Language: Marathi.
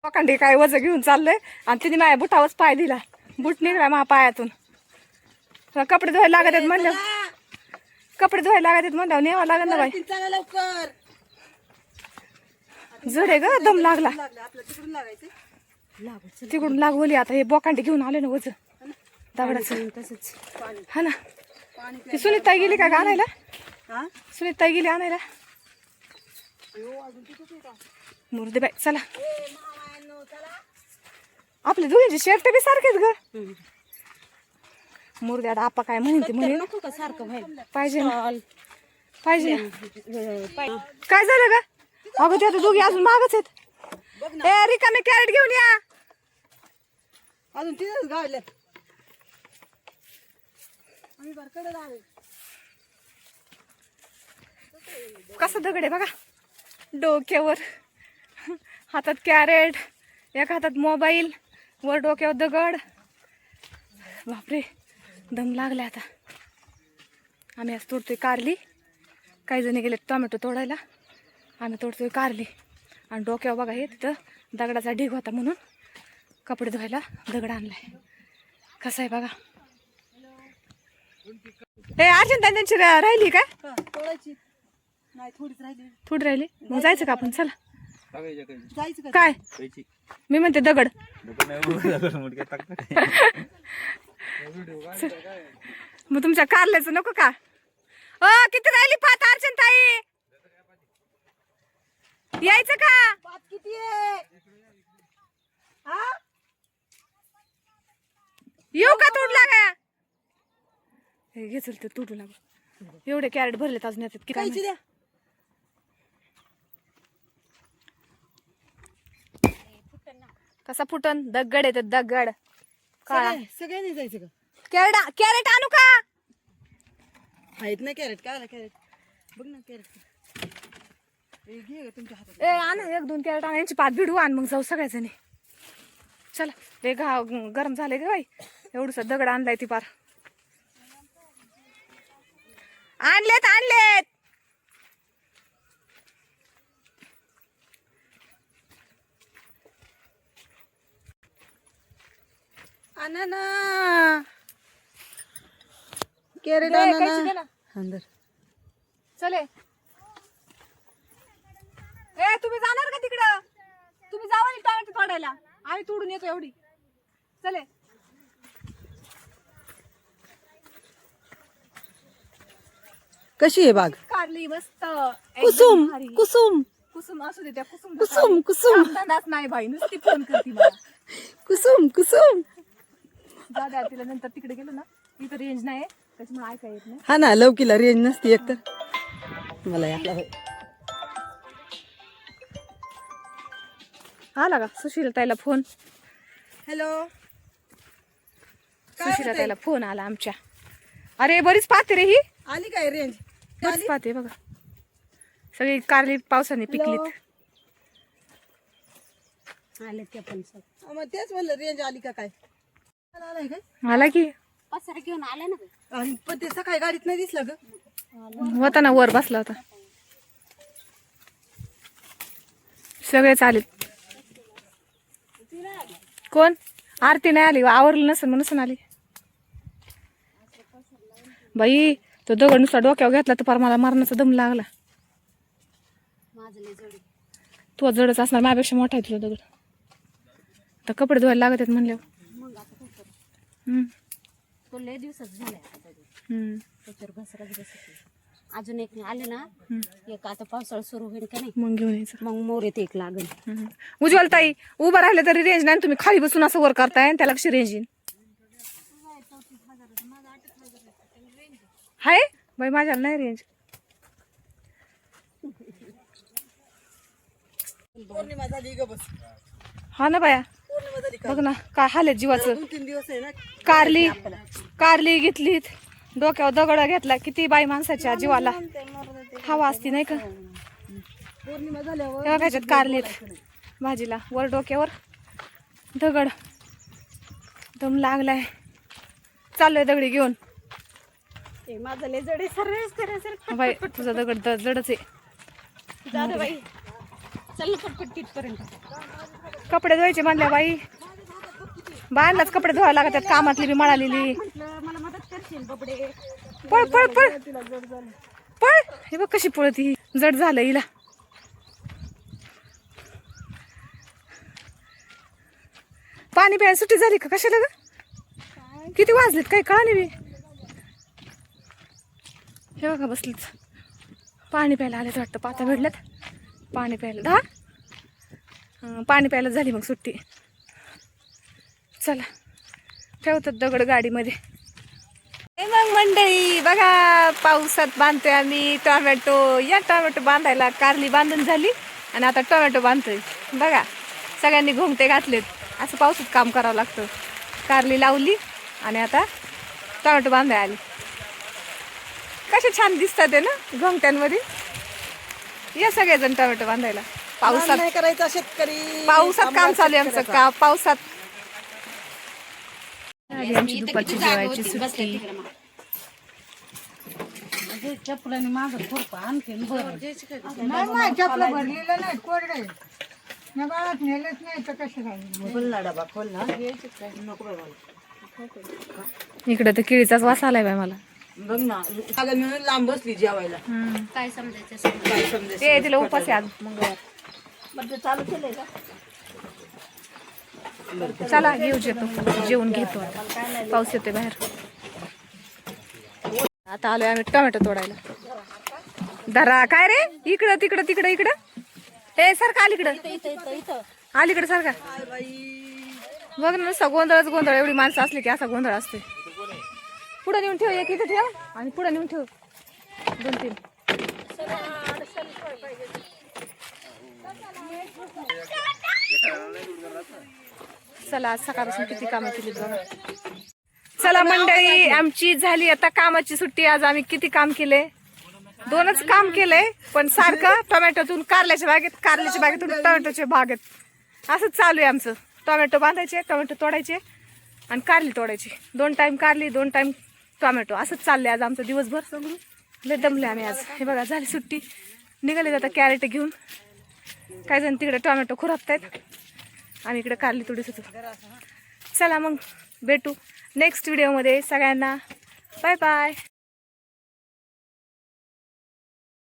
लोखंडी काय वजन घेऊन चाललंय आणि तिने माझ्या बुटावरच पाय दिला. बुट निघला माझ्या पायातून. कपडे धुवायला लागत आहेत म्हणलं, कपडे धुवायला लागत आहेत म्हणल्यावर न्यावं लागेल ना बाई. लवकर जड आहे ग, दम लागला. तिकडून लागवली. आता हे बोकांडी घेऊन आले ना वजन दगडाचं. तसंच हा ना. ती सुनीता गेली का आणायला? सुनीता गेली आणायला. मुर्दे बाई चला. आपले दोघींचे शर्ट बी सारखेच ग. मुर्द्या आपा काय म्हणते म्हणे नको का सारखं व्हायला पाहिजे ना, पाहिजे ना. काय झालं ग? अगं ते आता दोघी अजून मागच आहेत. ए रिकामे कॅरेट घेऊन या. अजून तिथेच गावल्यात. आम्ही बारकडे आलो. कसं दगड आहे बघा डोक्यावर, हातात कॅरेट, एका हातात मोबाईल, वर डोक्यावर दगड. बापरे दम लागला. आता आम्ही आज तोडतोय कारली. काही जणी गेले टोमॅटो तोडायला, आम्ही तोडतोय कारली. आणि डोक्यावर बघा हे तिथं दगडाचा ढीग होता म्हणून कपडे धुवायला दगड आणलाय. कसं आहे बघा. हे अर्जंट त्यांची राहिली काय? तोडायची नाही, थोडीच राहिली. थोडी राहिली. मग जायचं का आपण? चला. जायचं काय मी म्हणते दगड. मग तुमच्या कारल्याचं नको का? किती राहिली पात अर्चन ताई? यायचं का? पात किती आहे? येऊ का तोडला का? हे घे चल ते तोडू लाग. एवढे कॅरेट भरलेत अजून येतात की काय? द्या. कसा फुटन? दगड येतात दगड. काळा सगळ्यांनी जायचं का? कॅरेट आणू का? आहेत ना कॅरेट. काय कॅरेट बघ ना. कॅरेट घे तुमच्या हातात. ए आण एक दोन कॅरेट आण. यांची पात भिडू आण मग जाऊ सगळ्याजणी. चला. हे गरम झाले ग बाई. एवढूसा दगड आणलाय ती पार. आणलेत आणलेत. आणा ना कॅरेट. अंदर चले. ए तुम्ही जाणार का तिकडं? तुम्ही जावा टोमॅटो तोडायला. आम्ही तोडून येतो एवढी. चले. कशी आहे बाग? कारली मस्त. कुसुम एकदम भारी. कुसुम कुसुम असू दे. त्या कुसुम कुसुम कुसुम धंदाच नाही बाई. नुसती फोन करते मला. कुसुम कुसुम. जा द्या तिला. नंतर तिकडे गेलो ना इथं रेंज नाही त्याच्यामुळे ऐका येत नाही. हा ना, लवकीला रेंज नसती एकतर. मला यातला आला का सुशीला ताईला फोन? हॅलो. सुशीला ताईला फोन आला आमच्या. अरे बरीच पाहते रे ही. आली काय रेंज? बरीच पाहते बघा. सगळी कारली पावसाने पिकलीत. आले ते पण मग तेच म्हणलं रेंज आली का काय? आलाय काय? आला की पसारा घेऊन आला ना. आणि पण ते सकाळी गाडीत नाही दिसलं ग. होता ना वर बसला होता. सगळेच आले. कोण? आरती नाही आली. आवरलं नसेल म्हणून आली बाई. तो दगड नुसता डोक्यावर घेतला तर फार मला मरणाचा दम लागला. तो जडच असणार. माझ्यापेक्षा मोठा आहे तुला दगड. तर कपडे धुवायला लागत आहेत म्हणल्यावर. तो लय दिवसात झालाय त्याच्यावर घसरत बसत. अजून एक आले ना एक. आता पावसाळा सुरू होईल का नाही मग घेऊन यायचं. मग मोर येते एक लागेल. उज्ज्वल ताई उभं राहिले तरी रेंज नाही. तुम्ही खाली बसून असं वर करताय त्याला कशी रेंज येईल? हाय बाई माझ्याला नाही रेंज. पौर्णिमा झाली ग बस. हा ना बाया. पौर्णिमा झाली का? बघ ना काय हाल आहे जीवाचं. 2-3 दिवस आहे ना. कारली घेतलीत. डोक्यावर दगड घेतला. किती बाई माणसाच्या जीवाला हवा असती नाही का? पौर्णिमा झाल्यावर तेव्हा त्याच्यात कारलीत भाजीला. वर डोक्यावर दगड. दम लागलाय. चाललोय दगडी घेऊन. माझं लय जड आहे. सर्व बाई तुझा दगड जडच आहे. बाई चल ना पटपट तिथपर्यंत. कपडे धुवायचे म्हणल्या बाई, बायांनाच कपडे धुवायला लागतात, कामातली बी मळालेली. म्हटलं मला मदत करशील बबडे. पळ पळ पळ पळ. हे बघ कशी पळती, जड झालं हिला. पाणी प्यायला सुट्टी झाली का कशाला ग? किती वाजलेत काही कळा नाही. हे बघा बसलीच, पाणी प्यायला आलेच वाटतं. पाता भेटल्यात पाणी प्यायला. पाणी प्यायला झाली मग सुट्टी. चला ठेवतात दगड गाडीमध्ये. मग मंडळी बघा, पावसात बांधतोय आम्ही टोमॅटो. या टोमॅटो बांधायला कारली बांधून झाली आणि आता टोमॅटो बांधतोय. बघा सगळ्यांनी घोंगटे घातलेत. असं पावसात काम करावं लागतं. कारली लावली आणि आता टोमॅटो बांधायला आली. कसे छान दिसतात आहे ना घोंगट्यांमध्ये. या सगळेजण टोमॅटो बांधायला. पावसात नाही करायचा शेतकरी, पावसात काम चालू आहे आमचं का पावसात. आमची दुपारची जेवायची सुट्टी. चपलाने माझं थोडं आणखीन बरं. चपला भरलेलं नाही, कोरडे गावात नेलंच नाही तर कसं राहिलं. खोल ना डबा, खोल ना. नको बाई मला. इकडे तर केळीचाच वास आलाय बाय मला. बघ ना अगं मी लांब बसली जेवायला. काय समजायचं काय समजायचं. ते तिला उपास आहे आज मंगळवार. चालू केलंय का? चला घेऊ जेवून घेतो आता. पाऊस येतोय बाहेर. आता आलोय आम्ही टोमॅटो तोडायला. धरा काय रे, इकडं तिकडं तिकडं इकडं. हे सारखं अलीकडं, अलीकडं सारखा. बघ ना नुसता गोंधळच गोंधळ. एवढी माणसं असली की असा गोंधळ असते. पुढे नेऊन ठेव, एक इथं ठेव आणि पुढे नेऊन ठेव 2-3. चला आज सकाळपासून किती कामं केली बघा. चला मंडळी आमची झाली आता कामाची सुट्टी. आज आम्ही किती काम केले, 2च काम केलंय. पण सारखं टोमॅटोतून कारल्याच्या बागेत, कारल्याच्या बागेतून टोमॅटोच्या बागेत असंच चालू आहे आमचं. टोमॅटो बांधायचे, टोमॅटो तोडायचे आणि कारली तोडायची. 2 टाइम कारली, 2 टाइम टोमॅटो. असंच चाललंय आज आमचं दिवसभर. लय दमले आम्ही आज. हे बघा झाली सुट्टी. निघाले आता कॅरेट घेऊन. काही जण तिकडे टोमॅटो खुरपतायत आणि इकडे कारली तोडीत होतो. चला मग भेटू नेक्स्ट व्हिडिओमध्ये. सगळ्यांना बाय बाय.